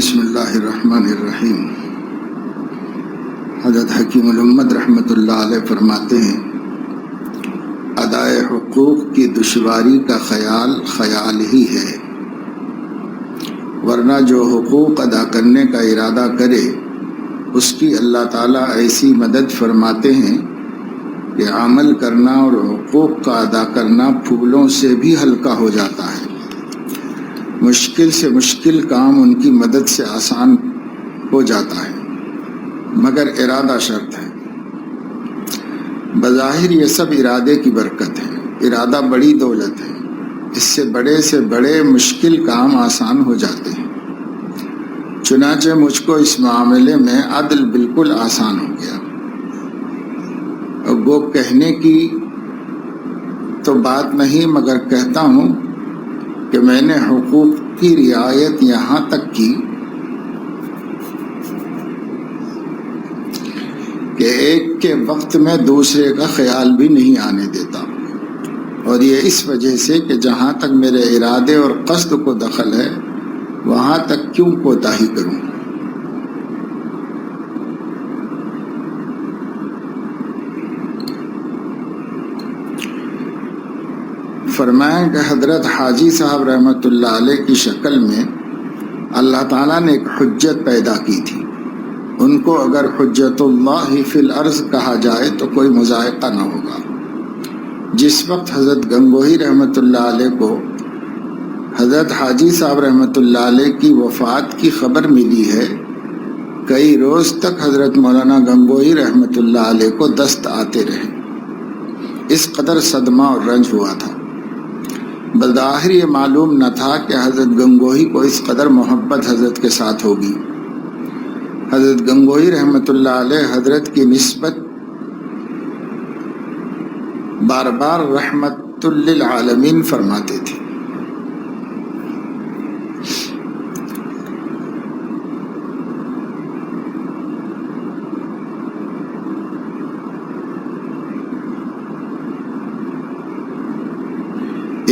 بسم اللہ الرحمن الرحیم۔ حضرت حکیم الامت رحمۃ اللہ علیہ فرماتے ہیں، ادائے حقوق کی دشواری کا خیال خیال ہی ہے، ورنہ جو حقوق ادا کرنے کا ارادہ کرے اس کی اللہ تعالیٰ ایسی مدد فرماتے ہیں کہ عمل کرنا اور حقوق کا ادا کرنا پھولوں سے بھی ہلکا ہو جاتا ہے۔ مشکل سے مشکل کام ان کی مدد سے آسان ہو جاتا ہے، مگر ارادہ شرط ہے۔ بظاہر یہ سب ارادے کی برکت ہے، ارادہ بڑی دولت ہے، اس سے بڑے مشکل کام آسان ہو جاتے ہیں۔ چنانچہ مجھ کو اس معاملے میں عدل بالکل آسان ہو گیا، اور وہ کہنے کی تو بات نہیں، مگر کہتا ہوں کہ میں نے حقوق کی رعایت یہاں تک کی کہ ایک کے وقت میں دوسرے کا خیال بھی نہیں آنے دیتا، اور یہ اس وجہ سے کہ جہاں تک میرے ارادے اور قصد کو دخل ہے وہاں تک کیوں کوتاہی کروں۔ فرمایا کہ حضرت حاجی صاحب رحمۃ اللہ علیہ کی شکل میں اللہ تعالیٰ نے ایک حجت پیدا کی تھی۔ ان کو اگر حجت اللہ فی الارض کہا جائے تو کوئی مذائقہ نہ ہوگا۔ جس وقت حضرت گنگوہی رحمۃ اللہ علیہ کو حضرت حاجی صاحب رحمۃ اللہ علیہ کی وفات کی خبر ملی ہے، کئی روز تک حضرت مولانا گنگوہی رحمۃ اللہ علیہ کو دست آتے رہے۔ اس قدر صدمہ اور رنج ہوا تھا۔ بظاہر یہ معلوم نہ تھا کہ حضرت گنگوہی کو اس قدر محبت حضرت کے ساتھ ہوگی۔ حضرت گنگوہی رحمۃ اللہ علیہ حضرت کی نسبت بار بار رحمت للعالمین فرماتے تھے۔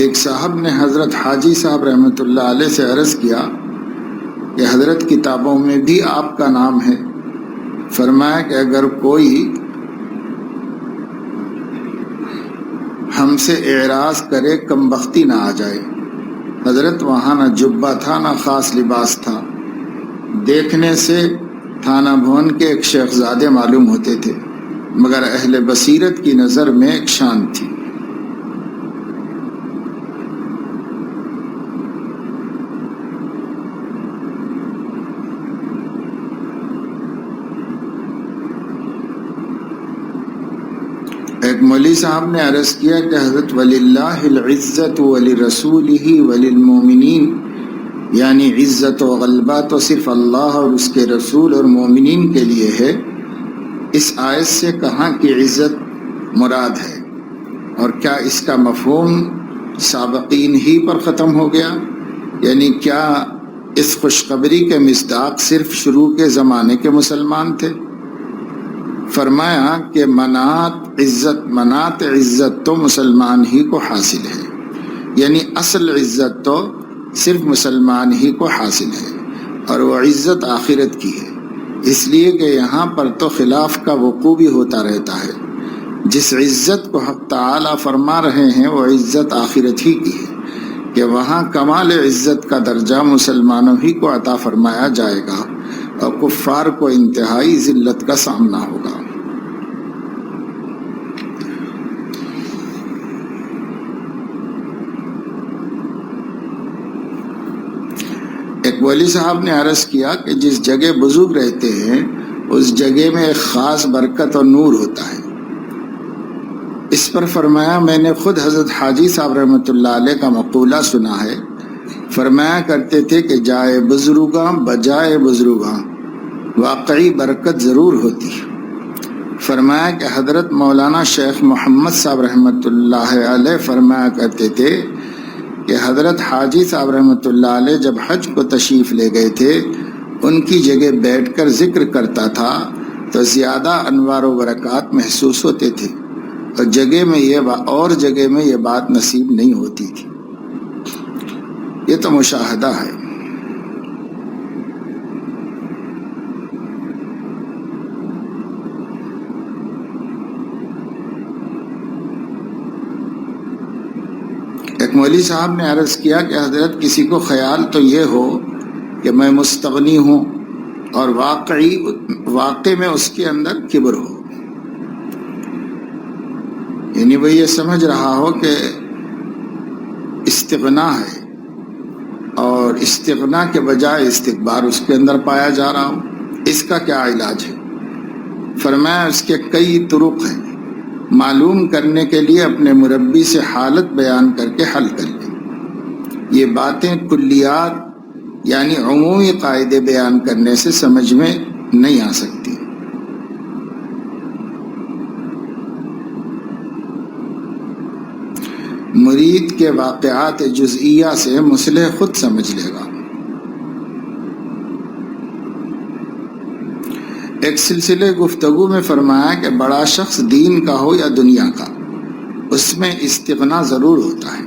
ایک صاحب نے حضرت حاجی صاحب رحمۃ اللہ علیہ سے عرض کیا کہ حضرت کتابوں میں بھی آپ کا نام ہے۔ فرمایا کہ اگر کوئی ہم سے اعراض کرے کم بختی نہ آ جائے۔ حضرت وہاں نہ جبہ تھا نہ خاص لباس تھا، دیکھنے سے تھانہ بھون کے ایک شیخزادے معلوم ہوتے تھے، مگر اہل بصیرت کی نظر میں ایک شان تھی۔ ایک مولوی صاحب نے عرض کیا کہ حضرت وللہ العزت ولرسولہ وللمؤمنین، یعنی عزت و غلبہ تو صرف اللہ اور اس کے رسول اور مومنین کے لیے ہے۔ اس آیت سے کہاں کی عزت مراد ہے، اور کیا اس کا مفہوم سابقین ہی پر ختم ہو گیا؟ یعنی کیا اس خوشخبری کے مصداق صرف شروع کے زمانے کے مسلمان تھے؟ فرمایا کہ منات عزت تو مسلمان ہی کو حاصل ہے، یعنی اصل عزت تو صرف مسلمان ہی کو حاصل ہے، اور وہ عزت آخرت کی ہے، اس لیے کہ یہاں پر تو خلاف کا وقوع بھی ہوتا رہتا ہے۔ جس عزت کو حق تعالیٰ فرما رہے ہیں وہ عزت آخرت ہی کی ہے کہ وہاں کمال عزت کا درجہ مسلمانوں ہی کو عطا فرمایا جائے گا، اور کفار کو انتہائی ذلت کا سامنا ہوگا۔ ایک ولی صاحب نے عرض کیا کہ جس جگہ بزرگ رہتے ہیں اس جگہ میں ایک خاص برکت اور نور ہوتا ہے۔ اس پر فرمایا میں نے خود حضرت حاجی صاحب رحمۃ اللہ علیہ کا مقولہ سنا ہے۔ فرمایا کرتے تھے کہ جائے بزرگاں بجائے بزرگاں واقعی برکت ضرور ہوتی۔ فرمایا کہ حضرت مولانا شیخ محمد صاحب رحمۃ اللہ علیہ فرمایا کرتے تھے کہ حضرت حاجی صاحب رحمۃ اللہ علیہ جب حج کو تشریف لے گئے تھے، ان کی جگہ بیٹھ کر ذکر کرتا تھا تو زیادہ انوار و برکات محسوس ہوتے تھے، اور جگہ میں یہ بات نصیب نہیں ہوتی تھی۔ یہ تو مشاہدہ ہے۔ ایک مولوی صاحب نے عرض کیا کہ حضرت کسی کو خیال تو یہ ہو کہ میں مستغنی ہوں اور واقع میں اس کے اندر کبر ہو، یعنی وہ یہ سمجھ رہا ہو کہ استغنا ہے اور استغنا کے بجائے استکبار اس کے اندر پایا جا رہا ہو، اس کا کیا علاج ہے؟ فرمایا اس کے کئی طرق ہیں، معلوم کرنے کے لیے اپنے مربی سے حالت بیان کر کے حل کر لیں۔ یہ باتیں کلیات یعنی عمومی قاعدے بیان کرنے سے سمجھ میں نہیں آ سکتی۔ مرید کے واقعات جزئیہ سے مصلح خود سمجھ لے گا۔ ایک سلسلے گفتگو میں فرمایا کہ بڑا شخص دین کا ہو یا دنیا کا، اس میں استغنا ضرور ہوتا ہے۔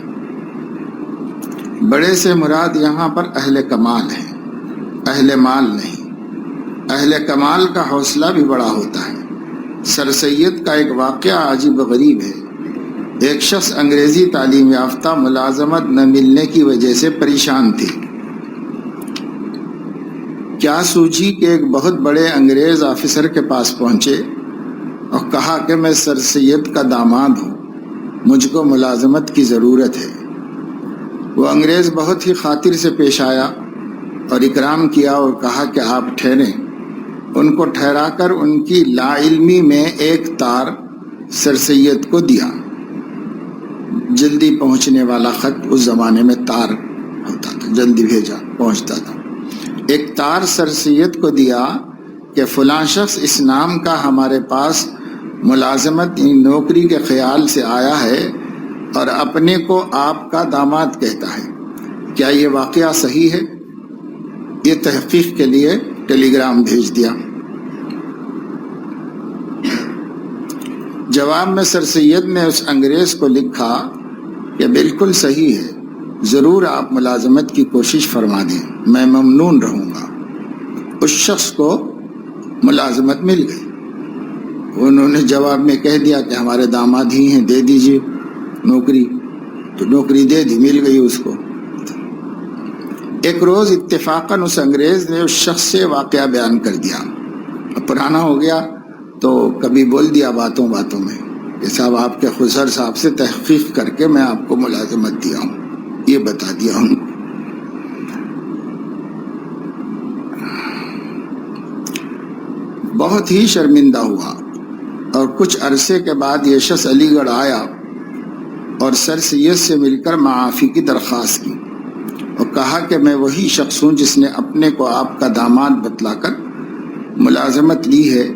بڑے سے مراد یہاں پر اہل کمال ہے، اہل مال نہیں۔ اہل کمال کا حوصلہ بھی بڑا ہوتا ہے۔ سر سید کا ایک واقعہ عجیب و غریب ہے۔ ایک شخص انگریزی تعلیم یافتہ ملازمت نہ ملنے کی وجہ سے پریشان تھی۔ کیا سوچی کہ ایک بہت بڑے انگریز آفیسر کے پاس پہنچے اور کہا کہ میں سر سید کا داماد ہوں، مجھ کو ملازمت کی ضرورت ہے۔ وہ انگریز بہت ہی خاطر سے پیش آیا اور اکرام کیا اور کہا کہ آپ ٹھہریں۔ ان کو ٹھہرا کر ان کی لا علمی میں ایک تار سر سید کو دیا۔ جلدی پہنچنے والا خط، اس زمانے میں تار ہوتا تھا، جلدی بھیجا پہنچتا تھا۔ ایک تار سر سید کو دیا کہ فلاں شخص اس نام کا ہمارے پاس ملازمت نوکری کے خیال سے آیا ہے اور اپنے کو آپ کا داماد کہتا ہے، کیا یہ واقعہ صحیح ہے؟ یہ تحقیق کے لیے ٹیلی گرام بھیج دیا۔ جواب میں سر سید نے اس انگریز کو لکھا کہ بالکل صحیح ہے، ضرور آپ ملازمت کی کوشش فرما دیں، میں ممنون رہوں گا۔ اس شخص کو ملازمت مل گئی۔ انہوں نے جواب میں کہہ دیا کہ ہمارے داماد ہی ہیں، دے دیجیے نوکری، تو نوکری دے دی، مل گئی اس کو۔ ایک روز اتفاقاً اس انگریز نے اس شخص سے واقعہ بیان کر دیا۔ پرانا ہو گیا تو کبھی بول دیا باتوں باتوں میں کہ صاحب آپ کے خسر صاحب سے تحقیق کر کے میں آپ کو ملازمت دیا ہوں، یہ بتا دیا ہوں۔ بہت ہی شرمندہ ہوا اور کچھ عرصے کے بعد یہ شخص علی گڑھ آیا اور سر سید سے مل کر معافی کی درخواست کی اور کہا کہ میں وہی شخص ہوں جس نے اپنے کو آپ کا داماد بتلا کر ملازمت لی ہے،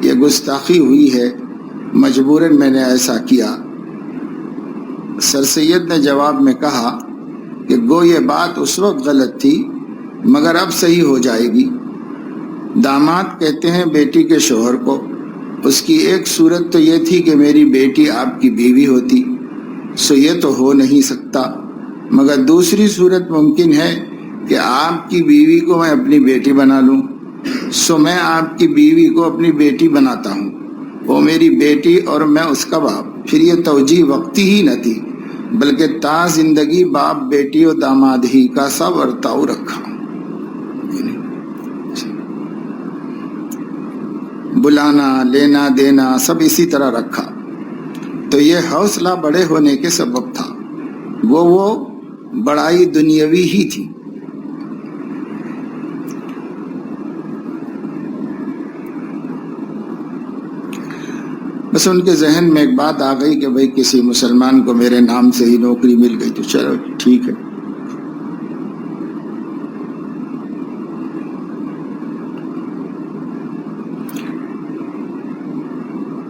یہ گستاخی ہوئی ہے، مجبوراً میں نے ایسا کیا۔ سر سید نے جواب میں کہا کہ گو یہ بات اس وقت غلط تھی مگر اب صحیح ہو جائے گی۔ داماد کہتے ہیں بیٹی کے شوہر کو، اس کی ایک صورت تو یہ تھی کہ میری بیٹی آپ کی بیوی ہوتی، سو یہ تو ہو نہیں سکتا، مگر دوسری صورت ممکن ہے کہ آپ کی بیوی کو میں اپنی بیٹی بنا لوں، سو میں آپ کی بیوی کو اپنی بیٹی بناتا ہوں، وہ میری بیٹی اور میں اس کا باپ۔ پھر یہ توجیہ وقتی ہی نہ تھی بلکہ تا زندگی باپ بیٹی و داماد ہی کا سا ورتاؤ رکھا، بلانا لینا دینا سب اسی طرح رکھا۔ تو یہ حوصلہ بڑے ہونے کے سبب تھا، وہ بڑائی دنیاوی ہی تھی۔ بس ان کے ذہن میں ایک بات آ گئی کہ بھئی کسی مسلمان کو میرے نام سے ہی نوکری مل گئی تو چلو ٹھیک ہے۔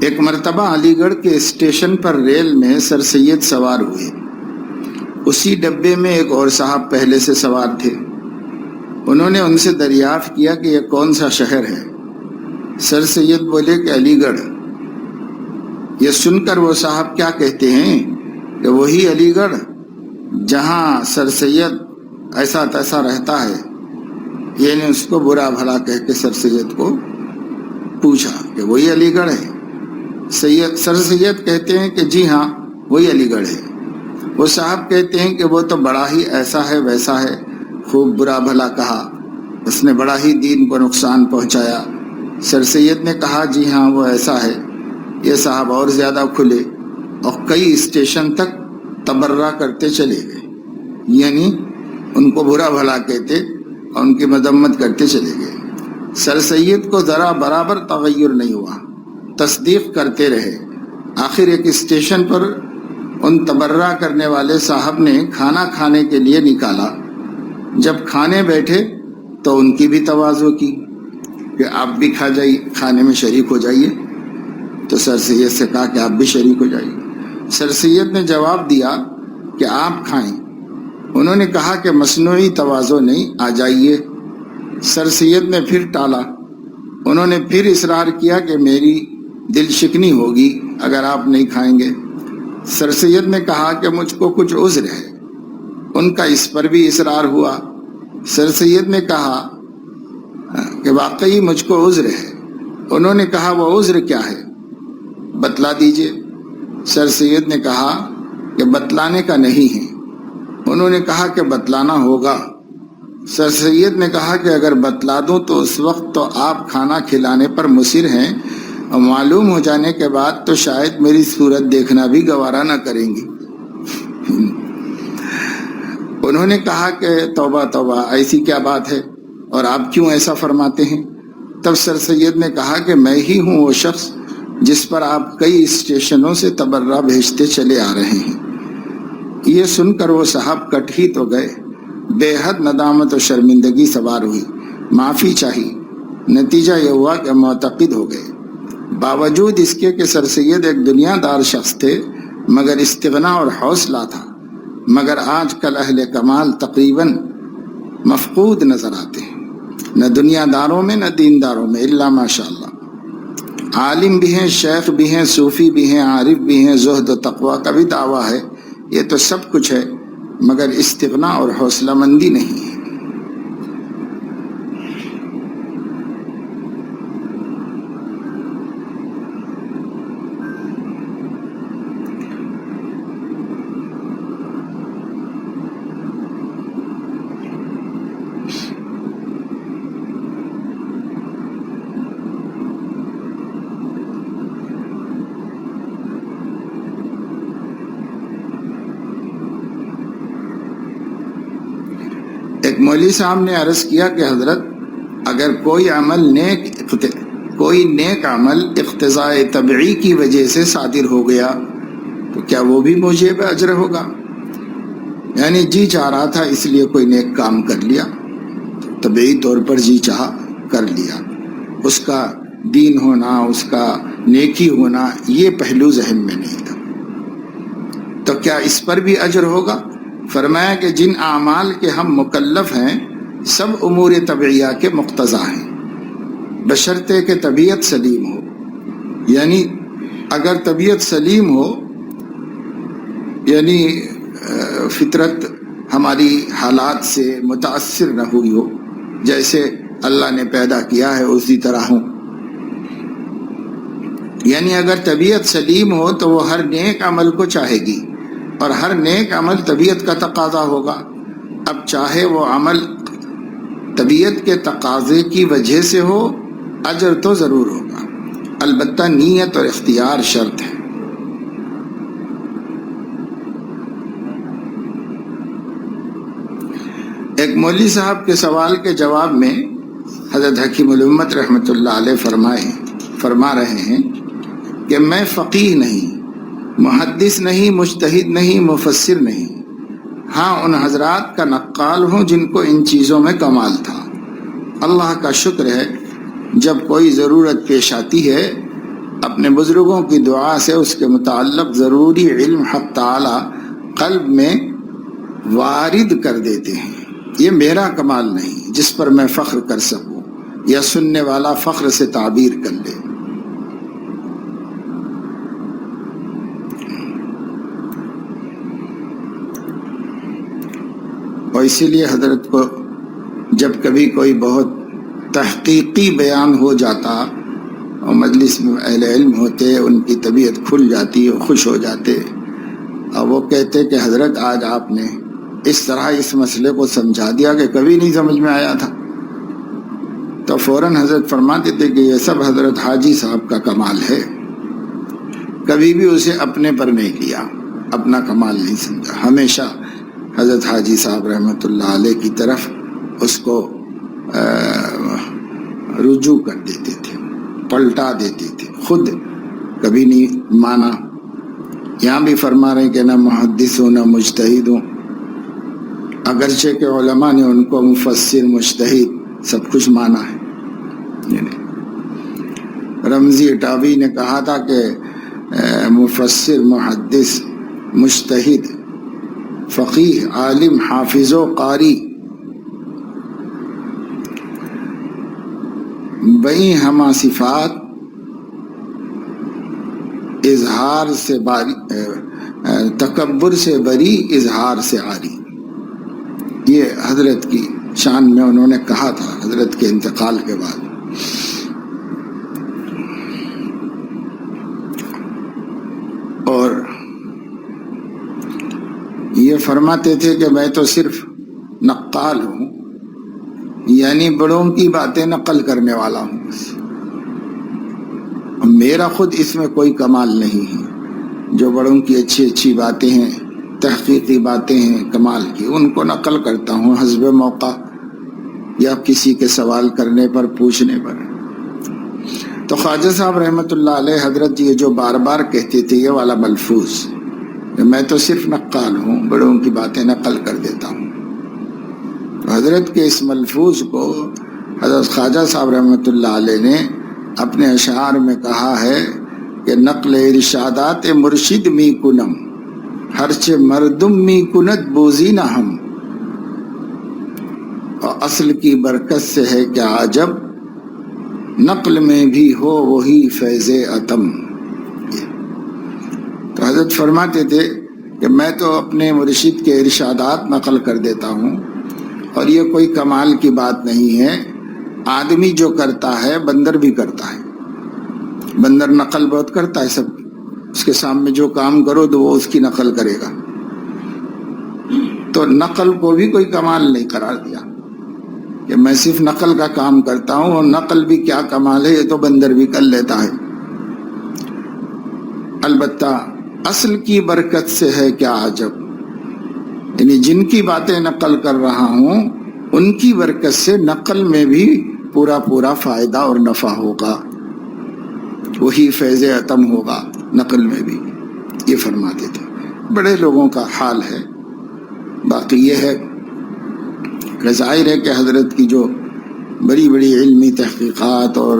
ایک مرتبہ علی گڑھ کے اسٹیشن پر ریل میں سر سید سوار ہوئے۔ اسی ڈبے میں ایک اور صاحب پہلے سے سوار تھے۔ انہوں نے ان سے دریافت کیا کہ یہ کون سا شہر ہے؟ سر سید بولے کہ علی گڑھ۔ یہ سن کر وہ صاحب کیا کہتے ہیں کہ وہی علی گڑھ جہاں سر سید ایسا تیسا رہتا ہے، یعنی اس کو برا بھلا کہہ کے سر سید کو پوچھا کہ وہی علی گڑھ ہے؟ سر سید کہتے ہیں کہ جی ہاں وہی علی گڑھ ہے۔ وہ صاحب کہتے ہیں کہ وہ تو بڑا ہی ایسا ہے ویسا ہے، خوب برا بھلا کہا، اس نے بڑا ہی دین کو نقصان پہنچایا۔ سر سید نے کہا جی ہاں وہ ایسا ہے۔ یہ صاحب اور زیادہ کھلے اور کئی اسٹیشن تک تبرہ کرتے چلے گئے، یعنی ان کو برا بھلا کہتے اور ان کی مذمت کرتے چلے گئے۔ سر سید کو ذرا برابر تغیر نہیں ہوا، تصدیق کرتے رہے۔ آخر ایک اسٹیشن پر ان تبرہ کرنے والے صاحب نے کھانا کھانے کے لیے نکالا۔ جب کھانے بیٹھے تو ان کی بھی تواضع کی کہ آپ بھی کھا جائیے، کھانے میں شریک ہو جائیے۔ تو سر سید سے کہا کہ آپ بھی شریک ہو جائیے۔ سر سید نے جواب دیا کہ آپ کھائیں۔ انہوں نے کہا کہ مصنوعی تواضع نہیں، آ جائیے۔ سر سید نے پھر ٹالا۔ انہوں نے پھر اصرار کیا کہ میری دل شکنی ہوگی اگر آپ نہیں کھائیں گے۔ سر سید نے کہا کہ مجھ کو کچھ عذر ہے۔ ان کا اس پر بھی اصرار ہوا۔ سر سید نے کہا کہ واقعی مجھ کو عذر ہے۔ انہوں نے کہا وہ عذر کیا ہے، بتلا دیجئے۔ سر سید نے کہا کہ بتلانے کا نہیں ہے۔ انہوں نے کہا کہ بتلانا ہوگا۔ سر سید نے کہا کہ اگر بتلا دوں تو اس وقت تو آپ کھانا کھلانے پر مصر ہیں، اور معلوم ہو جانے کے بعد تو شاید میری صورت دیکھنا بھی گوارا نہ کریں گی۔ انہوں نے کہا کہ توبہ توبہ، ایسی کیا بات ہے اور آپ کیوں ایسا فرماتے ہیں؟ تب سر سید نے کہا کہ میں ہی ہوں وہ شخص جس پر آپ کئی اسٹیشنوں سے تبرہ بھیجتے چلے آ رہے ہیں۔ یہ سن کر وہ صاحب کٹ ہی تو گئے۔ بے حد ندامت و شرمندگی سوار ہوئی، معافی چاہی۔ نتیجہ یہ ہوا کہ معتقد ہو گئے۔ باوجود اس کے کہ سر سید ایک دنیا دار شخص تھے، مگر استغنا اور حوصلہ تھا۔ مگر آج کل اہل کمال تقریباً مفقود نظر آتے ہیں، نہ دنیا داروں میں نہ دینداروں میں، الا ماشاء اللہ۔ عالم بھی ہیں، شیخ بھی ہیں، صوفی بھی ہیں، عارف بھی ہیں، زہد و تقوی کا بھی دعویٰ ہے، یہ تو سب کچھ ہے، مگر استغنا اور حوصلہ مندی نہیں ہے۔ ایک مولوی صاحب نے عرض کیا کہ حضرت، اگر کوئی نیک عمل اقتضاء طبعی کی وجہ سے صادر ہو گیا تو کیا وہ بھی موجب اجر ہوگا؟ یعنی جی چاہ رہا تھا اس لیے کوئی نیک کام کر لیا، طبعی طور پر جی چاہا کر لیا، اس کا دین ہونا، اس کا نیکی ہونا یہ پہلو ذہن میں نہیں تھا، تو کیا اس پر بھی اجر ہوگا؟ فرمایا کہ جن اعمال کے ہم مکلف ہیں سب امور طبعیہ کے مقتضا ہیں، بشرطے کہ طبیعت سلیم ہو۔ یعنی اگر طبیعت سلیم ہو، یعنی فطرت ہماری حالات سے متاثر نہ ہوئی ہو، جیسے اللہ نے پیدا کیا ہے اسی طرح ہوں، یعنی اگر طبیعت سلیم ہو تو وہ ہر نیک عمل کو چاہے گی، اور ہر نیک عمل طبیعت کا تقاضا ہوگا۔ اب چاہے وہ عمل طبیعت کے تقاضے کی وجہ سے ہو، اجر تو ضرور ہوگا، البتہ نیت اور اختیار شرط ہے۔ ایک مولوی صاحب کے سوال کے جواب میں حضرت حکیم الامت رحمۃ اللہ علیہ فرما رہے ہیں کہ میں فقیہ نہیں، محدث نہیں، مجتہد نہیں، مفسر نہیں، ہاں ان حضرات کا نقال ہوں جن کو ان چیزوں میں کمال تھا۔ اللہ کا شکر ہے جب کوئی ضرورت پیش آتی ہے اپنے بزرگوں کی دعا سے اس کے متعلق ضروری علم حق تعالی قلب میں وارد کر دیتے ہیں۔ یہ میرا کمال نہیں جس پر میں فخر کر سکوں یا سننے والا فخر سے تعبیر کر لے۔ اور اسی لیے حضرت کو جب کبھی کوئی بہت تحقیقی بیان ہو جاتا اور مجلس میں اہل علم ہوتے، ان کی طبیعت کھل جاتی اور خوش ہو جاتے، اور وہ کہتے کہ حضرت آج آپ نے اس طرح اس مسئلے کو سمجھا دیا کہ کبھی نہیں سمجھ میں آیا تھا، تو فوراً حضرت فرماتے تھے کہ یہ سب حضرت حاجی صاحب کا کمال ہے، کبھی بھی اسے اپنے پر نہیں لیا، اپنا کمال نہیں سمجھا، ہمیشہ حضرت حاجی صاحب رحمۃ اللہ علیہ کی طرف اس کو رجوع کر دیتے تھے، پلٹا دیتے تھے، خود کبھی نہیں مانا۔ یہاں بھی فرما رہے ہیں کہ نہ محدث ہوں نہ مجتہد ہوں، اگرچہ کہ علماء نے ان کو مفسر مجتہد سب کچھ مانا ہے۔ رمزی اٹاوی نے کہا تھا کہ مفسر، محدث، مجتہد، فقیہ، عالم، حافظ و قاری بئی ہما صفات، اظہار سے باری، تکبر سے بری، اظہار سے عاری۔ یہ حضرت کی شان میں انہوں نے کہا تھا حضرت کے انتقال کے بعد۔ اور یہ فرماتے تھے کہ میں تو صرف نقال ہوں، یعنی بڑوں کی باتیں نقل کرنے والا ہوں، میرا خود اس میں کوئی کمال نہیں ہے۔ جو بڑوں کی اچھی اچھی باتیں ہیں، تحقیقی باتیں ہیں کمال کی، ان کو نقل کرتا ہوں حسب موقع یا کسی کے سوال کرنے پر، پوچھنے پر۔ تو خواجہ صاحب رحمۃ اللہ علیہ حضرت یہ جو بار بار کہتے تھے یہ والا ملفوظ، میں تو صرف نقال ہوں، بڑوں کی باتیں نقل کر دیتا ہوں، حضرت کے اس ملفوظ کو حضرت خواجہ صاحب رحمۃ اللہ علیہ نے اپنے اشعار میں کہا ہے کہ نقل ارشادات مرشد می کنم، ہرچ مردم می کند بوزی نہ ہم، اور اصل کی برکت سے ہے کیا عجب، نقل میں بھی ہو وہی فیض عتم۔ تو حضرت فرماتے تھے کہ میں تو اپنے مرشد کے ارشادات نقل کر دیتا ہوں، اور یہ کوئی کمال کی بات نہیں ہے، آدمی جو کرتا ہے بندر بھی کرتا ہے، بندر نقل بہت کرتا ہے، سب اس کے سامنے جو کام کرو تو وہ اس کی نقل کرے گا، تو نقل کو بھی کوئی کمال نہیں قرار دیا کہ میں صرف نقل کا کام کرتا ہوں، اور نقل بھی کیا کمال ہے، یہ تو بندر بھی کر لیتا ہے۔ البتہ اصل کی برکت سے ہے کیا عجب، یعنی جن کی باتیں نقل کر رہا ہوں ان کی برکت سے نقل میں بھی پورا پورا فائدہ اور نفع ہوگا، وہی فیض عتم ہوگا نقل میں بھی، یہ فرماتے تھے۔ بڑے لوگوں کا حال ہے۔ باقی یہ ہے کہ ظاہر ہے کہ حضرت کی جو بڑی بڑی علمی تحقیقات اور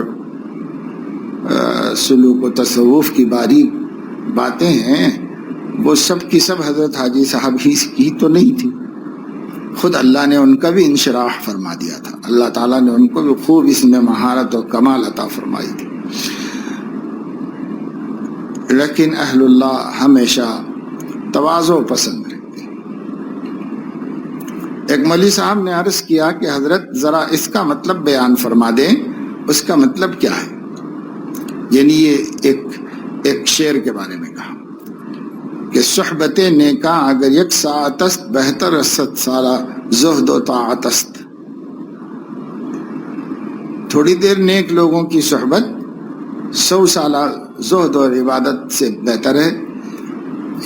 سلوک و تصوف کی باریک باتیں ہیں، وہ سب کی سب حضرت حاجی صاحب ہی کی تو نہیں تھی، خود اللہ نے ان کا بھی انشراح فرما دیا تھا، اللہ تعالیٰ نے ان کو بھی خوب اس میں مہارت اور کمال عطا فرمائی تھی۔ لیکن اہل اللہ ہمیشہ تواضع پسند رہتے ہیں۔ ایک مولوی صاحب نے عرض کیا کہ حضرت ذرا اس کا مطلب بیان فرما دیں، اس کا مطلب کیا ہے؟ یعنی یہ ایک شعر کے بارے میں کہا کہ صحبت نیکاں اگر یک ساعت است، بہتر است سالہ زہد و طاعت است۔ تھوڑی دیر نیک لوگوں کی صحبت 100 سالہ زہد اور عبادت سے بہتر ہے۔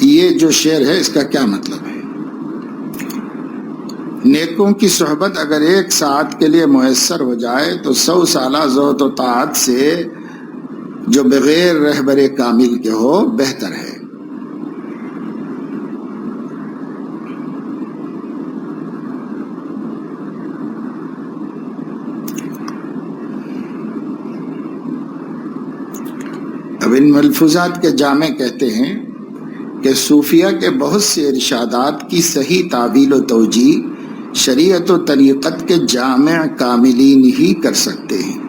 یہ جو شعر ہے اس کا کیا مطلب ہے؟ نیکوں کی صحبت اگر 1 ساعت کے لیے میسر ہو جائے تو 100 سالہ زہد و طاعت سے جو بغیر رہبر کامل کے ہو بہتر ہے۔ اب ان ملفوظات کے جامع کہتے ہیں کہ صوفیہ کے بہت سے ارشادات کی صحیح تعبیل و توجیہ شریعت و طریقت کے جامع کاملین ہی کر سکتے ہیں،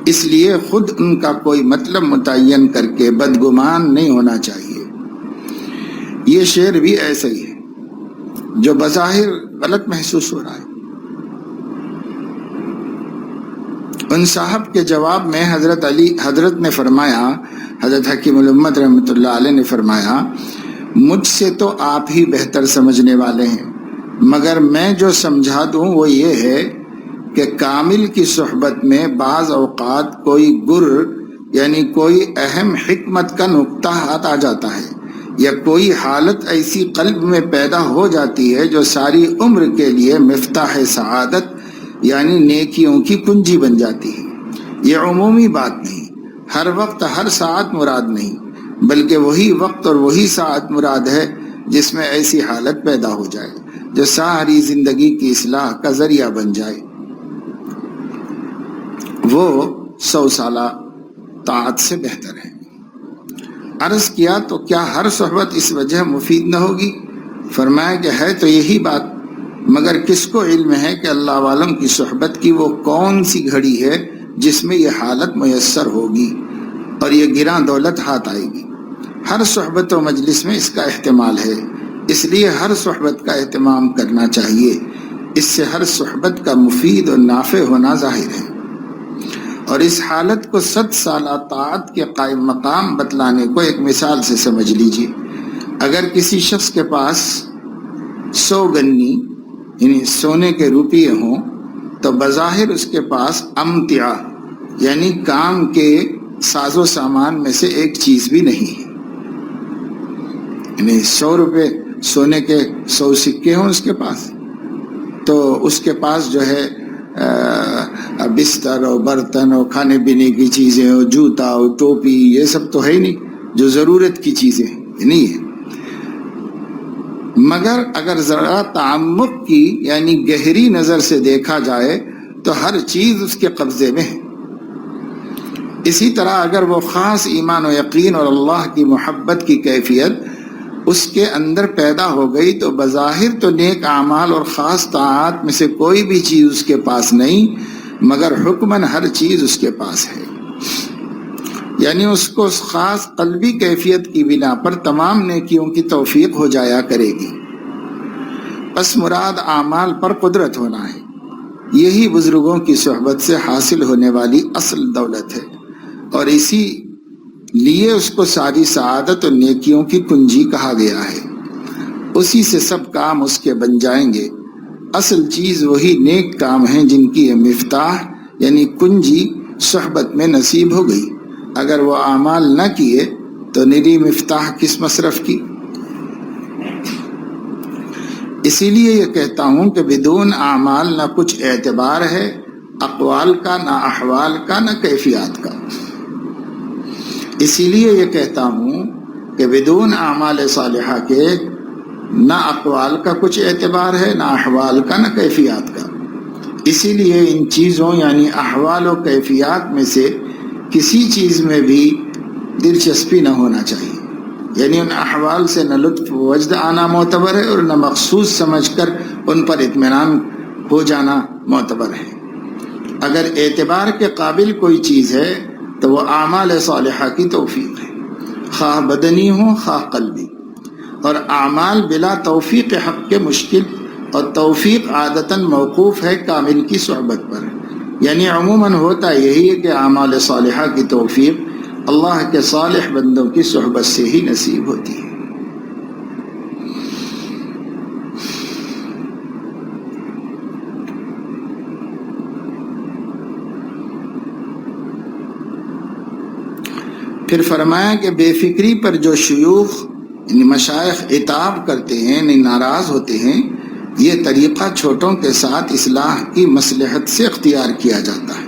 اس لیے خود ان کا کوئی مطلب متعین کر کے بدگمان نہیں ہونا چاہیے۔ یہ شعر بھی ایسا ہی ہے جو بظاہر غلط محسوس ہو رہا ہے۔ ان صاحب کے جواب میں حضرت نے فرمایا، حضرت حکیم الامت رحمۃ اللہ علیہ نے فرمایا، مجھ سے تو آپ ہی بہتر سمجھنے والے ہیں، مگر میں جو سمجھا دوں وہ یہ ہے کہ کامل کی صحبت میں بعض اوقات کوئی گر یعنی کوئی اہم حکمت کا نقطہ ہاتھ آ جاتا ہے، یا کوئی حالت ایسی قلب میں پیدا ہو جاتی ہے جو ساری عمر کے لیے مفتاح سعادت یعنی نیکیوں کی کنجی بن جاتی ہے۔ یہ عمومی بات نہیں، ہر وقت ہر ساعت مراد نہیں، بلکہ وہی وقت اور وہی ساعت مراد ہے جس میں ایسی حالت پیدا ہو جائے جو ساری زندگی کی اصلاح کا ذریعہ بن جائے۔ وہ 100 سالہ طاعت سے بہتر ہے۔ عرض کیا تو کیا ہر صحبت اس وجہ مفید نہ ہوگی؟ فرمایا کہ ہے تو یہی بات، مگر کس کو علم ہے کہ اللہ والوں کی صحبت کی وہ کون سی گھڑی ہے جس میں یہ حالت میسر ہوگی اور یہ گراں دولت ہاتھ آئے گی۔ ہر صحبت و مجلس میں اس کا احتمال ہے، اس لیے ہر صحبت کا اہتمام کرنا چاہیے، اس سے ہر صحبت کا مفید اور نافع ہونا ظاہر ہے۔ اور اس حالت کو 100 سالہ طاعت کے قائم مقام بتلانے کو ایک مثال سے سمجھ لیجیے۔ اگر کسی شخص کے پاس 100 گنی یعنی سونے کے روپیے ہوں تو بظاہر اس کے پاس امتعہ یعنی کام کے ساز و سامان میں سے ایک چیز بھی نہیں ہے، یعنی 100 روپے سونے کے 100 سکے ہوں اس کے پاس، تو اس کے پاس جو ہے بستر اور برتن اور کھانے پینے کی چیزیں اور جوتا اور ٹوپی یہ سب تو ہے ہی نہیں جو ضرورت کی چیزیں یہ نہیں ہے۔ مگر اگر ذرا تعمق کی یعنی گہری نظر سے دیکھا جائے تو ہر چیز اس کے قبضے میں ہے۔ اسی طرح اگر وہ خاص ایمان و یقین اور اللہ کی محبت کی کیفیت اس کے اندر پیدا ہو گئی تو بظاہر تو نیک اعمال اور خاص طاعات میں سے کوئی بھی چیز اس کے پاس نہیں، مگر حکماً ہر چیز اس کے پاس ہے، یعنی اس کو اس خاص قلبی کیفیت کی بنا پر تمام نیکیوں کی توفیق ہو جایا کرے گی۔ پس مراد اعمال پر قدرت ہونا ہے، یہی بزرگوں کی صحبت سے حاصل ہونے والی اصل دولت ہے، اور اسی لیے اس کو ساری سعادت اور نیکیوں کی کنجی کہا گیا ہے۔ اسی سے سب کام اس کے بن جائیں گے۔ اصل چیز وہی نیک کام ہیں جن کی یہ مفتاح یعنی کنجی صحبت میں نصیب ہو گئی۔ اگر وہ اعمال نہ کیے تو نری مفتاح کس مصرف کی؟ اسی لیے یہ کہتا ہوں کہ بدون اعمال نہ کچھ اعتبار ہے، اقوال کا نہ احوال کا نہ کیفیات کا۔ اسی لیے یہ کہتا ہوں کہ بدون اعمال صالحہ کے نہ اقوال کا کچھ اعتبار ہے، نہ احوال کا نہ کیفیات کا۔ اسی لیے ان چیزوں یعنی احوال و کیفیات میں سے کسی چیز میں بھی دلچسپی نہ ہونا چاہیے، یعنی ان احوال سے نہ لطف وجد آنا معتبر ہے اور نہ مخصوص سمجھ کر ان پر اطمینان ہو جانا معتبر ہے۔ اگر اعتبار کے قابل کوئی چیز ہے تو وہ اعمال صالحہ کی توفیق ہے، خواہ بدنی ہو خواہ قلبی، اور اعمال بلا توفیق حق کے مشکل، اور توفیق عادتاً موقوف ہے کامل کی صحبت پر، یعنی عموماً ہوتا یہی ہے کہ اعمال صالحہ کی توفیق اللہ کے صالح بندوں کی صحبت سے ہی نصیب ہوتی ہے۔ پھر فرمایا کہ بے فکری پر جو شیوخ یعنی مشائخ عتاب کرتے ہیں یعنی ناراض ہوتے ہیں، یہ طریقہ چھوٹوں کے ساتھ اصلاح کی مصلحت سے اختیار کیا جاتا ہے،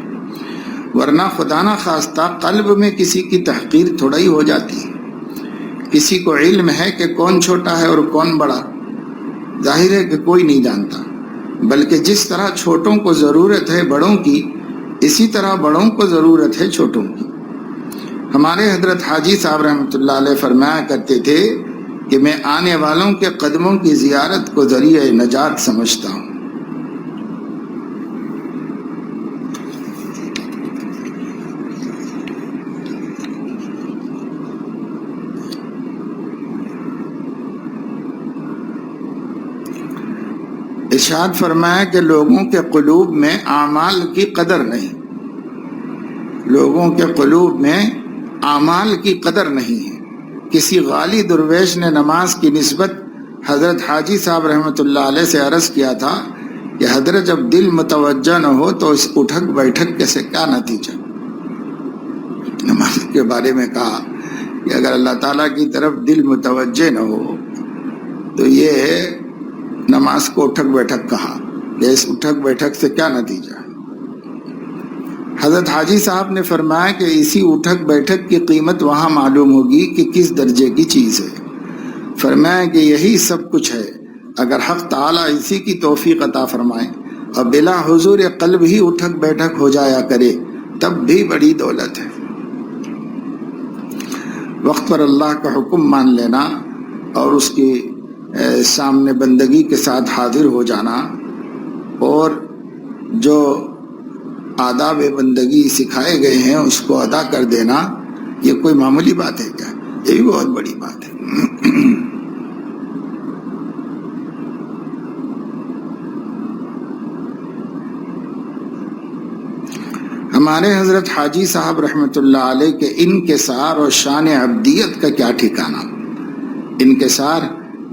ورنہ خدا نہ خواستہ قلب میں کسی کی تحقیر تھوڑا ہی ہو جاتی ہے۔ کسی کو علم ہے کہ کون چھوٹا ہے اور کون بڑا، ظاہر ہے کہ کوئی نہیں جانتا، بلکہ جس طرح چھوٹوں کو ضرورت ہے بڑوں کی، اسی طرح بڑوں کو ضرورت ہے چھوٹوں کی۔ ہمارے حضرت حاجی صاحب رحمۃ اللہ علیہ فرمایا کرتے تھے کہ میں آنے والوں کے قدموں کی زیارت کو ذریعہ نجات سمجھتا ہوں۔ ارشاد فرمایا کہ لوگوں کے قلوب میں اعمال کی قدر نہیں، لوگوں کے قلوب میں اعمال کی قدر نہیں ہے، کسی غالی درویش نے نماز کی نسبت حضرت حاجی صاحب رحمۃ اللہ علیہ سے عرض کیا تھا کہ حضرت جب دل متوجہ نہ ہو تو اس اٹھک بیٹھک سے کیا نتیجہ؟ نماز کے بارے میں کہا کہ اگر اللہ تعالیٰ کی طرف دل متوجہ نہ ہو تو یہ نماز کو اٹھک بیٹھک کہا کہ اس اٹھک بیٹھک سے کیا نتیجہ؟ حضرت حاجی صاحب نے فرمایا کہ اسی اٹھک بیٹھک کی قیمت وہاں معلوم ہوگی کہ کس درجے کی چیز ہے۔ فرمایا کہ یہی سب کچھ ہے، اگر حق تعالیٰ اسی کی توفیق عطا فرمائے اور بلا حضور قلب ہی اٹھک بیٹھک ہو جایا کرے تب بھی بڑی دولت ہے۔ وقت پر اللہ کا حکم مان لینا اور اس کی سامنے بندگی کے ساتھ حاضر ہو جانا اور جو آداب بندگی سکھائے گئے ہیں اس کو ادا کر دینا، یہ کوئی معمولی بات ہے کیا؟ یہ بھی بہت بڑی بات ہے۔ ہمارے حضرت حاجی صاحب رحمۃ اللہ علیہ کے انکسار اور شان عبدیت کا کیا ٹھکانہ؟ انکسار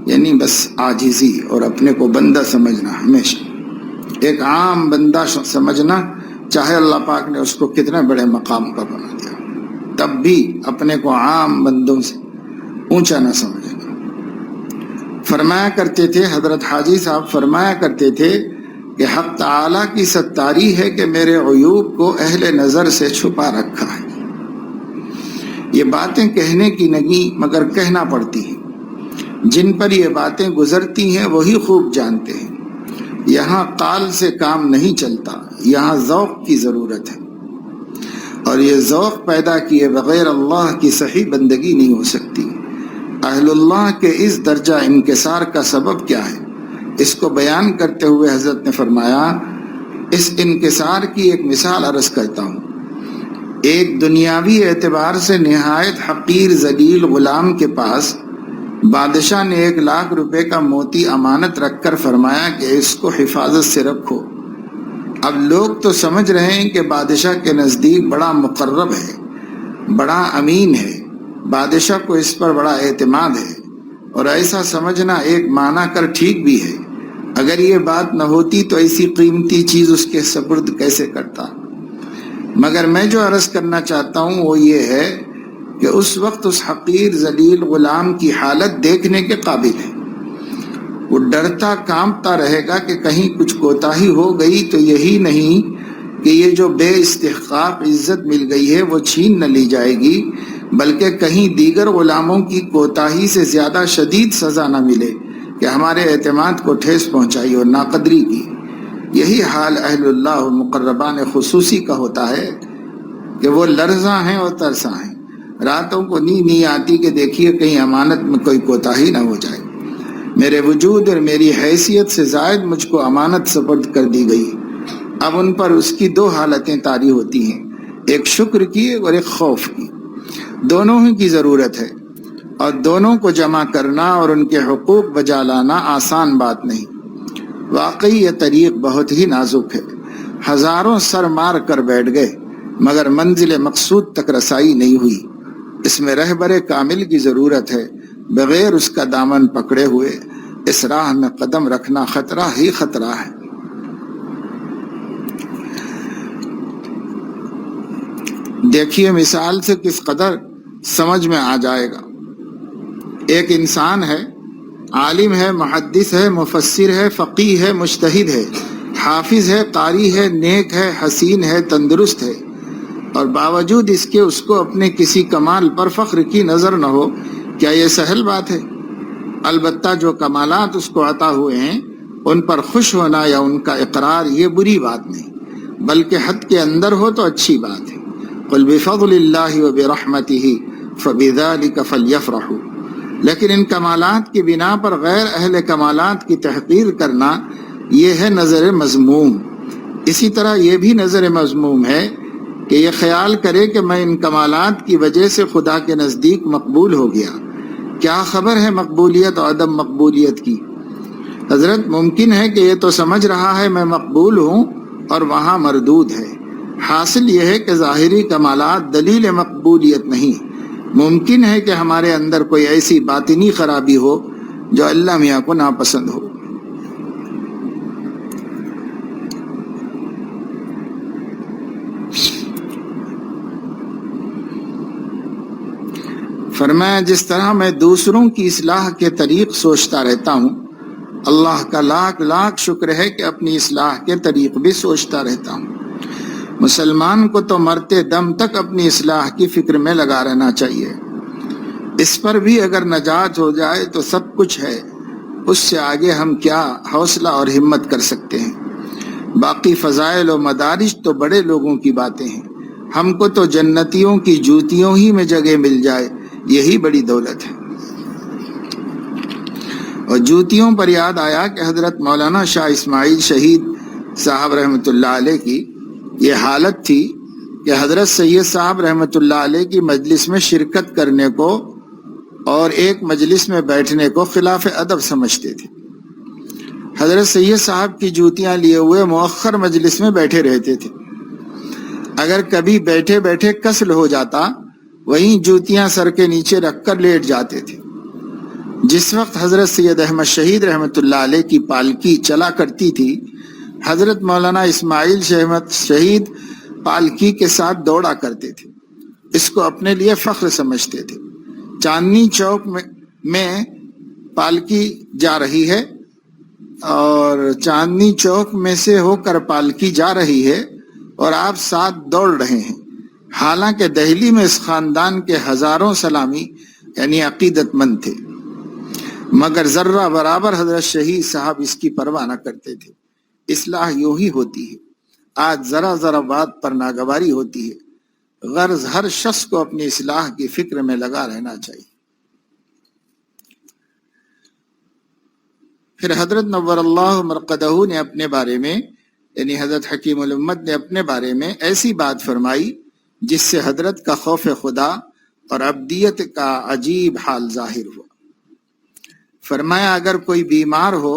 یعنی بس عاجزی اور اپنے کو بندہ سمجھنا، ہمیشہ ایک عام بندہ سمجھنا، چاہے اللہ پاک نے اس کو کتنے بڑے مقام کا بنا دیا تب بھی اپنے کو عام بندوں سے اونچا نہ سمجھنا۔ فرمایا کرتے تھے حضرت حاجی صاحب فرمایا کرتے تھے کہ حق تعالیٰ کی ستاری ہے کہ میرے عیوب کو اہل نظر سے چھپا رکھا ہے۔ یہ باتیں کہنے کی نہیں مگر کہنا پڑتی ہیں، جن پر یہ باتیں گزرتی ہیں وہی خوب جانتے ہیں۔ یہاں قال سے کام نہیں چلتا، یہاں ذوق کی ضرورت ہے، اور یہ ذوق پیدا کیے بغیر اللہ کی صحیح بندگی نہیں ہو سکتی۔ اہل اللہ کے اس درجہ انکسار کا سبب کیا ہے؟ اس کو بیان کرتے ہوئے حضرت نے فرمایا، اس انکسار کی ایک مثال عرض کرتا ہوں۔ ایک دنیاوی اعتبار سے نہایت حقیر ذلیل غلام کے پاس بادشاہ نے 1,00,000 روپے کا موتی امانت رکھ کر فرمایا کہ اس کو حفاظت سے رکھو۔ اب لوگ تو سمجھ رہے ہیں کہ بادشاہ کے نزدیک بڑا مقرب ہے، بڑا امین ہے، بادشاہ کو اس پر بڑا اعتماد ہے، اور ایسا سمجھنا ایک معنی کر ٹھیک بھی ہے۔ اگر یہ بات نہ ہوتی تو ایسی قیمتی چیز اس کے سپرد کیسے کرتا؟ مگر میں جو عرض کرنا چاہتا ہوں وہ یہ ہے کہ اس وقت اس حقیر ذلیل غلام کی حالت دیکھنے کے قابل ہے۔ وہ ڈرتا کانپتا رہے گا کہ کہیں کچھ کوتاہی ہو گئی تو یہی نہیں کہ یہ جو بے استحقاق عزت مل گئی ہے وہ چھین نہ لی جائے گی، بلکہ کہیں دیگر غلاموں کی کوتاہی سے زیادہ شدید سزا نہ ملے کہ ہمارے اعتماد کو ٹھیس پہنچائی اور ناقدری کی۔ یہی حال اہل اللہ اور مقربان خصوصی کا ہوتا ہے کہ وہ لرزاں ہیں اور ترساں ہیں، راتوں کو نیند نہیں آتی کہ دیکھیے کہیں امانت میں کوئی کوتاہی نہ ہو جائے۔ میرے وجود اور میری حیثیت سے زائد مجھ کو امانت سپرد کر دی گئی، اب ان پر اس کی 2 حالتیں طاری ہوتی ہیں، ایک شکر کی اور ایک خوف کی۔ دونوں ہی کی ضرورت ہے، اور دونوں کو جمع کرنا اور ان کے حقوق بجا لانا آسان بات نہیں۔ واقعی یہ طریق بہت ہی نازک ہے، ہزاروں سر مار کر بیٹھ گئے مگر منزل مقصود تک رسائی نہیں ہوئی۔ اس میں رہبر کامل کی ضرورت ہے، بغیر اس کا دامن پکڑے ہوئے اس راہ میں قدم رکھنا خطرہ ہی خطرہ ہے۔ دیکھیے مثال سے کس قدر سمجھ میں آ جائے گا۔ ایک انسان ہے، عالم ہے، محدث ہے، مفسر ہے، فقیہ ہے، مجتہد ہے، حافظ ہے، قاری ہے، نیک ہے، حسین ہے، تندرست ہے، اور باوجود اس کے اس کو اپنے کسی کمال پر فخر کی نظر نہ ہو۔ کیا یہ سہل بات ہے؟ البتہ جو کمالات اس کو عطا ہوئے ہیں ان پر خوش ہونا یا ان کا اقرار یہ بری بات نہیں، بلکہ حد کے اندر ہو تو اچھی بات ہے۔ قل بفضل اللہ وبرحمتہ فبذلک فلیفرحوا۔ لیکن ان کمالات کی بنا پر غیر اہل کمالات کی تحقیر کرنا یہ ہے نظر مذموم۔ اسی طرح یہ بھی نظر مذموم ہے کہ یہ خیال کرے کہ میں ان کمالات کی وجہ سے خدا کے نزدیک مقبول ہو گیا۔ کیا خبر ہے مقبولیت اور عدم مقبولیت کی؟ حضرت ممکن ہے کہ یہ تو سمجھ رہا ہے میں مقبول ہوں اور وہاں مردود ہے۔ حاصل یہ ہے کہ ظاہری کمالات دلیل مقبولیت نہیں، ممکن ہے کہ ہمارے اندر کوئی ایسی باطنی خرابی ہو جو اللہ میاں کو ناپسند ہو۔ فرمایا جس طرح میں دوسروں کی اصلاح کے طریق سوچتا رہتا ہوں، اللہ کا لاکھ لاکھ شکر ہے کہ اپنی اصلاح کے طریق بھی سوچتا رہتا ہوں۔ مسلمان کو تو مرتے دم تک اپنی اصلاح کی فکر میں لگا رہنا چاہیے۔ اس پر بھی اگر نجات ہو جائے تو سب کچھ ہے، اس سے آگے ہم کیا حوصلہ اور ہمت کر سکتے ہیں؟ باقی فضائل و مدارج تو بڑے لوگوں کی باتیں ہیں، ہم کو تو جنتیوں کی جوتیوں ہی میں جگہ مل جائے، یہی بڑی دولت ہے۔ اور جوتیوں پر یاد آیا کہ حضرت مولانا شاہ اسماعیل شہید صاحب رحمۃ اللہ علیہ کی یہ حالت تھی کہ حضرت سید صاحب رحمۃ اللہ علیہ کی مجلس میں شرکت کرنے کو اور ایک مجلس میں بیٹھنے کو خلاف ادب سمجھتے تھے۔ حضرت سید صاحب کی جوتیاں لیے ہوئے مؤخر مجلس میں بیٹھے رہتے تھے۔ اگر کبھی بیٹھے بیٹھے کسل ہو جاتا، وہیں جوتیاں سر کے نیچے رکھ کر لیٹ جاتے تھے۔ جس وقت حضرت سید احمد شہید رحمۃ اللہ علیہ کی پالکی چلا کرتی تھی، حضرت مولانا اسماعیل شہید پالکی کے ساتھ دوڑا کرتے تھے، اس کو اپنے لیے فخر سمجھتے تھے۔ چاندنی چوک میں پالکی جا رہی ہے اور چاندنی چوک میں سے ہو کر پالکی جا رہی ہے اور آپ ساتھ دوڑ رہے ہیں، حالانکہ دہلی میں اس خاندان کے ہزاروں سلامی یعنی عقیدت مند تھے، مگر ذرہ برابر حضرت شہید صاحب اس کی پرواہ نہ کرتے تھے۔ اصلاح یوں ہی ہوتی ہے، آج ذرا ذرا بات پر ناگواری ہوتی ہے، غرض ہر شخص کو اپنی اصلاح کی فکر میں لگا رہنا چاہیے۔ پھر حضرت نور اللہ مرقدہ نے اپنے بارے میں یعنی حضرت حکیم الامت نے اپنے بارے میں ایسی بات فرمائی جس سے حضرت کا خوف خدا اور عبدیت کا عجیب حال ظاہر ہوا۔ فرمایا اگر کوئی بیمار ہو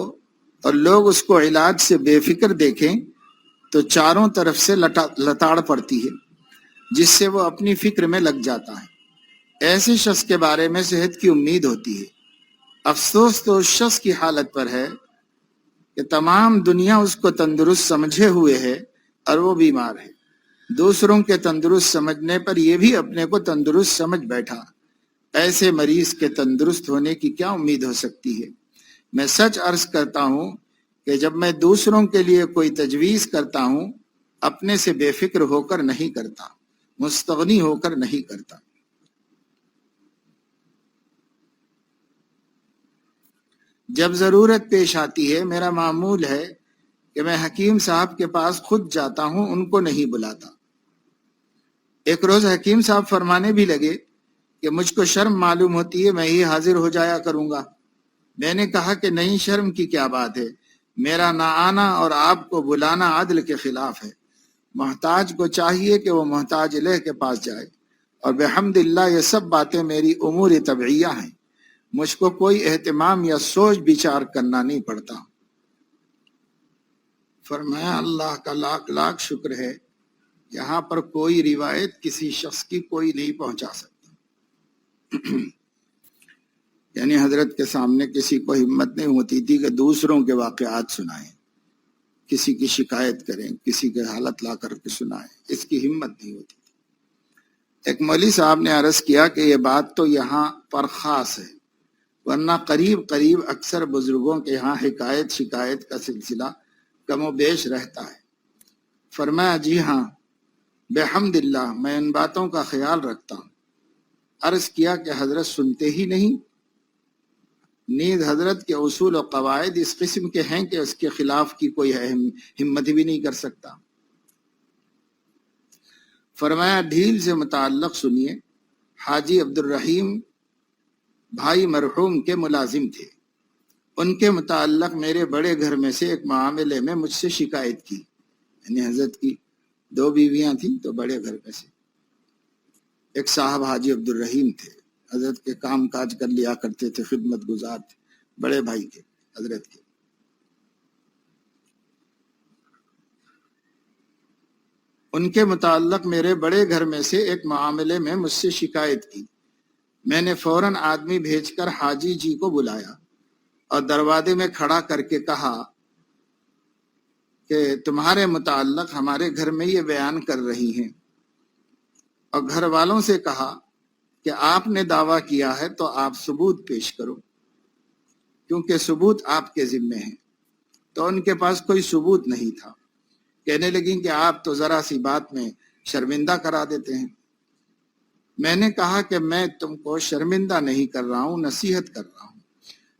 اور لوگ اس کو علاج سے بے فکر دیکھیں تو چاروں طرف سے لتاڑ پڑتی ہے، جس سے وہ اپنی فکر میں لگ جاتا ہے۔ ایسے شخص کے بارے میں صحت کی امید ہوتی ہے۔ افسوس تو اس شخص کی حالت پر ہے کہ تمام دنیا اس کو تندرست سمجھے ہوئے ہے اور وہ بیمار ہے۔ دوسروں کے تندرست سمجھنے پر یہ بھی اپنے کو تندرست سمجھ بیٹھا۔ ایسے مریض کے تندرست ہونے کی کیا امید ہو سکتی ہے؟ میں سچ عرض کرتا ہوں کہ جب میں دوسروں کے لیے کوئی تجویز کرتا ہوں، اپنے سے بے فکر ہو کر نہیں کرتا، مستغنی ہو کر نہیں کرتا۔ جب ضرورت پیش آتی ہے، میرا معمول ہے کہ میں حکیم صاحب کے پاس خود جاتا ہوں، ان کو نہیں بلاتا۔ ایک روز حکیم صاحب فرمانے بھی لگے کہ مجھ کو شرم معلوم ہوتی ہے، میں ہی حاضر ہو جایا کروں گا۔ میں نے کہا کہ نہیں، شرم کی کیا بات ہے، میرا نہ آنا اور آپ کو بلانا عدل کے خلاف ہے۔ محتاج کو چاہیے کہ وہ محتاج الہ کے پاس جائے، اور بحمد اللہ یہ سب باتیں میری امور طبعیہ ہیں، مجھ کو کوئی اہتمام یا سوچ بچار کرنا نہیں پڑتا۔ فرمایا اللہ کا لاکھ لاکھ شکر ہے، یہاں پر کوئی روایت کسی شخص کی کوئی نہیں پہنچا سکتا۔ یعنی حضرت کے سامنے کسی کو ہمت نہیں ہوتی تھی کہ دوسروں کے واقعات سنائیں، کسی کی شکایت کریں، کسی کے حالت لا کر کے سنائیں، اس کی ہمت نہیں ہوتی تھی۔ ایک مولوی صاحب نے عرض کیا کہ یہ بات تو یہاں پر خاص ہے، ورنہ قریب قریب اکثر بزرگوں کے یہاں حکایت شکایت کا سلسلہ کم و بیش رہتا ہے۔ فرمایا جی ہاں، بحمد اللہ میں ان باتوں کا خیال رکھتا ہوں۔ عرض کیا کہ حضرت سنتے ہی نہیں؟ نیز حضرت کے اصول و قواعد اس قسم کے ہیں کہ اس کے خلاف کی کوئی ہمت بھی نہیں کر سکتا۔ فرمایا ڈھیل سے متعلق سنیے، حاجی عبد الرحیم بھائی مرحوم کے ملازم تھے، ان کے متعلق میرے بڑے گھر میں سے ایک معاملے میں مجھ سے شکایت کی، یعنی حضرت کی 2 بیویاں تھیں تو بڑے گھر میں سے ایک صاحب حاجی عبد الرحیم تھے، حضرت کے کام کاج کر لیا کرتے تھے، خدمت گزار تھے، بڑے بھائی تھے حضرت کے۔ ان کے متعلق میرے بڑے گھر میں سے ایک معاملے میں مجھ سے شکایت کی میں نے فوراً آدمی بھیج کر حاجی جی کو بلایا اور دروازے میں کھڑا کر کے کہا کہ تمہارے متعلق ہمارے گھر میں یہ بیان کر رہی ہیں، اور گھر والوں سے کہا کہ آپ نے دعویٰ کیا ہے تو آپ ثبوت پیش کرو، کیونکہ ثبوت آپ کے ذمے ہیں۔ تو ان کے پاس کوئی ثبوت نہیں تھا۔ کہنے لگیں کہ آپ تو ذرا سی بات میں شرمندہ کرا دیتے ہیں۔ میں نے کہا کہ میں تم کو شرمندہ نہیں کر رہا ہوں، نصیحت کر رہا ہوں،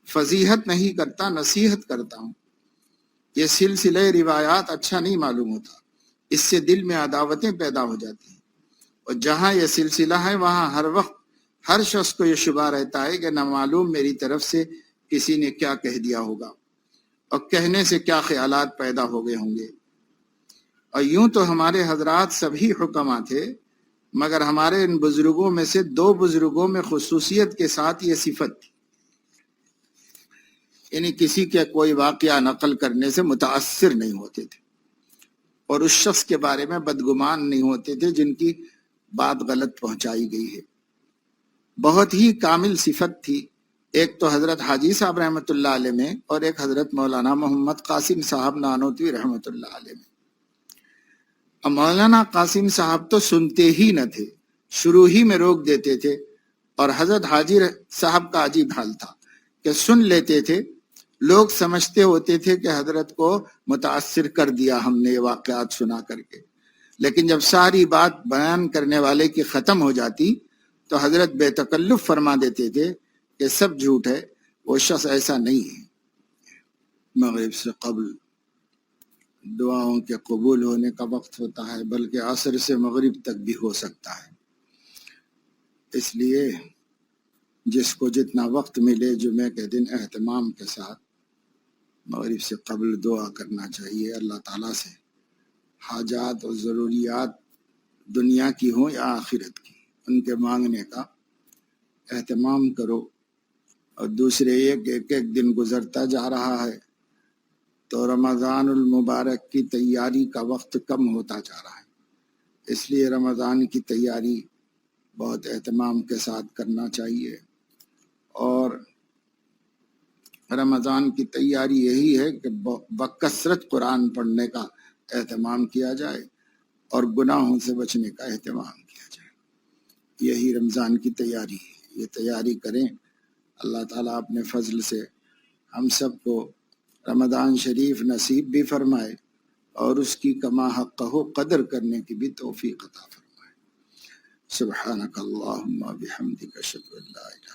فضیحت نہیں کرتا، نصیحت کرتا ہوں۔ یہ سلسلہ روایات اچھا نہیں معلوم ہوتا، اس سے دل میں عداوتیں پیدا ہو جاتی ہیں، اور جہاں یہ سلسلہ ہے وہاں ہر وقت ہر شخص کو یہ شبہ رہتا ہے کہ نہ معلوم میری طرف سے کسی نے کیا کہہ دیا ہوگا اور کہنے سے کیا خیالات پیدا ہو گئے ہوں گے۔ اور یوں تو ہمارے حضرات سبھی حکما تھے، مگر ہمارے ان بزرگوں میں سے 2 بزرگوں میں خصوصیت کے ساتھ یہ صفت تھی، یعنی کسی کے کوئی واقعہ نقل کرنے سے متاثر نہیں ہوتے تھے اور اس شخص کے بارے میں بدگمان نہیں ہوتے تھے جن کی بات غلط پہنچائی گئی ہے۔ بہت ہی کامل صفت تھی۔ ایک تو حضرت حاجی صاحب رحمۃ اللہ علیہ میں، اور ایک حضرت مولانا محمد قاسم صاحب نانوتوی رحمۃ اللہ علیہ میں۔ اور مولانا قاسم صاحب تو سنتے ہی نہ تھے، شروع ہی میں روک دیتے تھے، اور حضرت حاجی صاحب کا عجیب حال تھا کہ سن لیتے تھے، لوگ سمجھتے ہوتے تھے کہ حضرت کو متاثر کر دیا ہم نے یہ واقعات سنا کر کے، لیکن جب ساری بات بیان کرنے والے کی ختم ہو جاتی تو حضرت بے تکلف فرما دیتے تھے کہ سب جھوٹ ہے، وہ شخص ایسا نہیں ہے۔ مغرب سے قبل دعاؤں کے قبول ہونے کا وقت ہوتا ہے، بلکہ عصر سے مغرب تک بھی ہو سکتا ہے، اس لیے جس کو جتنا وقت ملے جمعے کے دن اہتمام کے ساتھ مغرب سے قبل دعا کرنا چاہیے۔ اللہ تعالیٰ سے حاجات اور ضروریات دنیا کی ہوں یا آخرت کی، ان کے مانگنے کا اہتمام کرو۔ اور دوسرے یہ کہ ایک دن گزرتا جا رہا ہے تو رمضان المبارک کی تیاری کا وقت کم ہوتا جا رہا ہے، اس لیے رمضان کی تیاری بہت اہتمام کے ساتھ کرنا چاہیے۔ اور رمضان کی تیاری یہی ہے کہ بکثرت قرآن پڑھنے کا اہتمام کیا جائے اور گناہوں سے بچنے کا اہتمام کیا جائے، یہی رمضان کی تیاری ہے۔ یہ تیاری کریں، اللہ تعالیٰ اپنے فضل سے ہم سب کو رمضان شریف نصیب بھی فرمائے اور اس کی کما حق قدر کرنے کی بھی توفیق عطا فرمائے۔ سبحانک اللہم و بحمدک اشہد ان لا الہ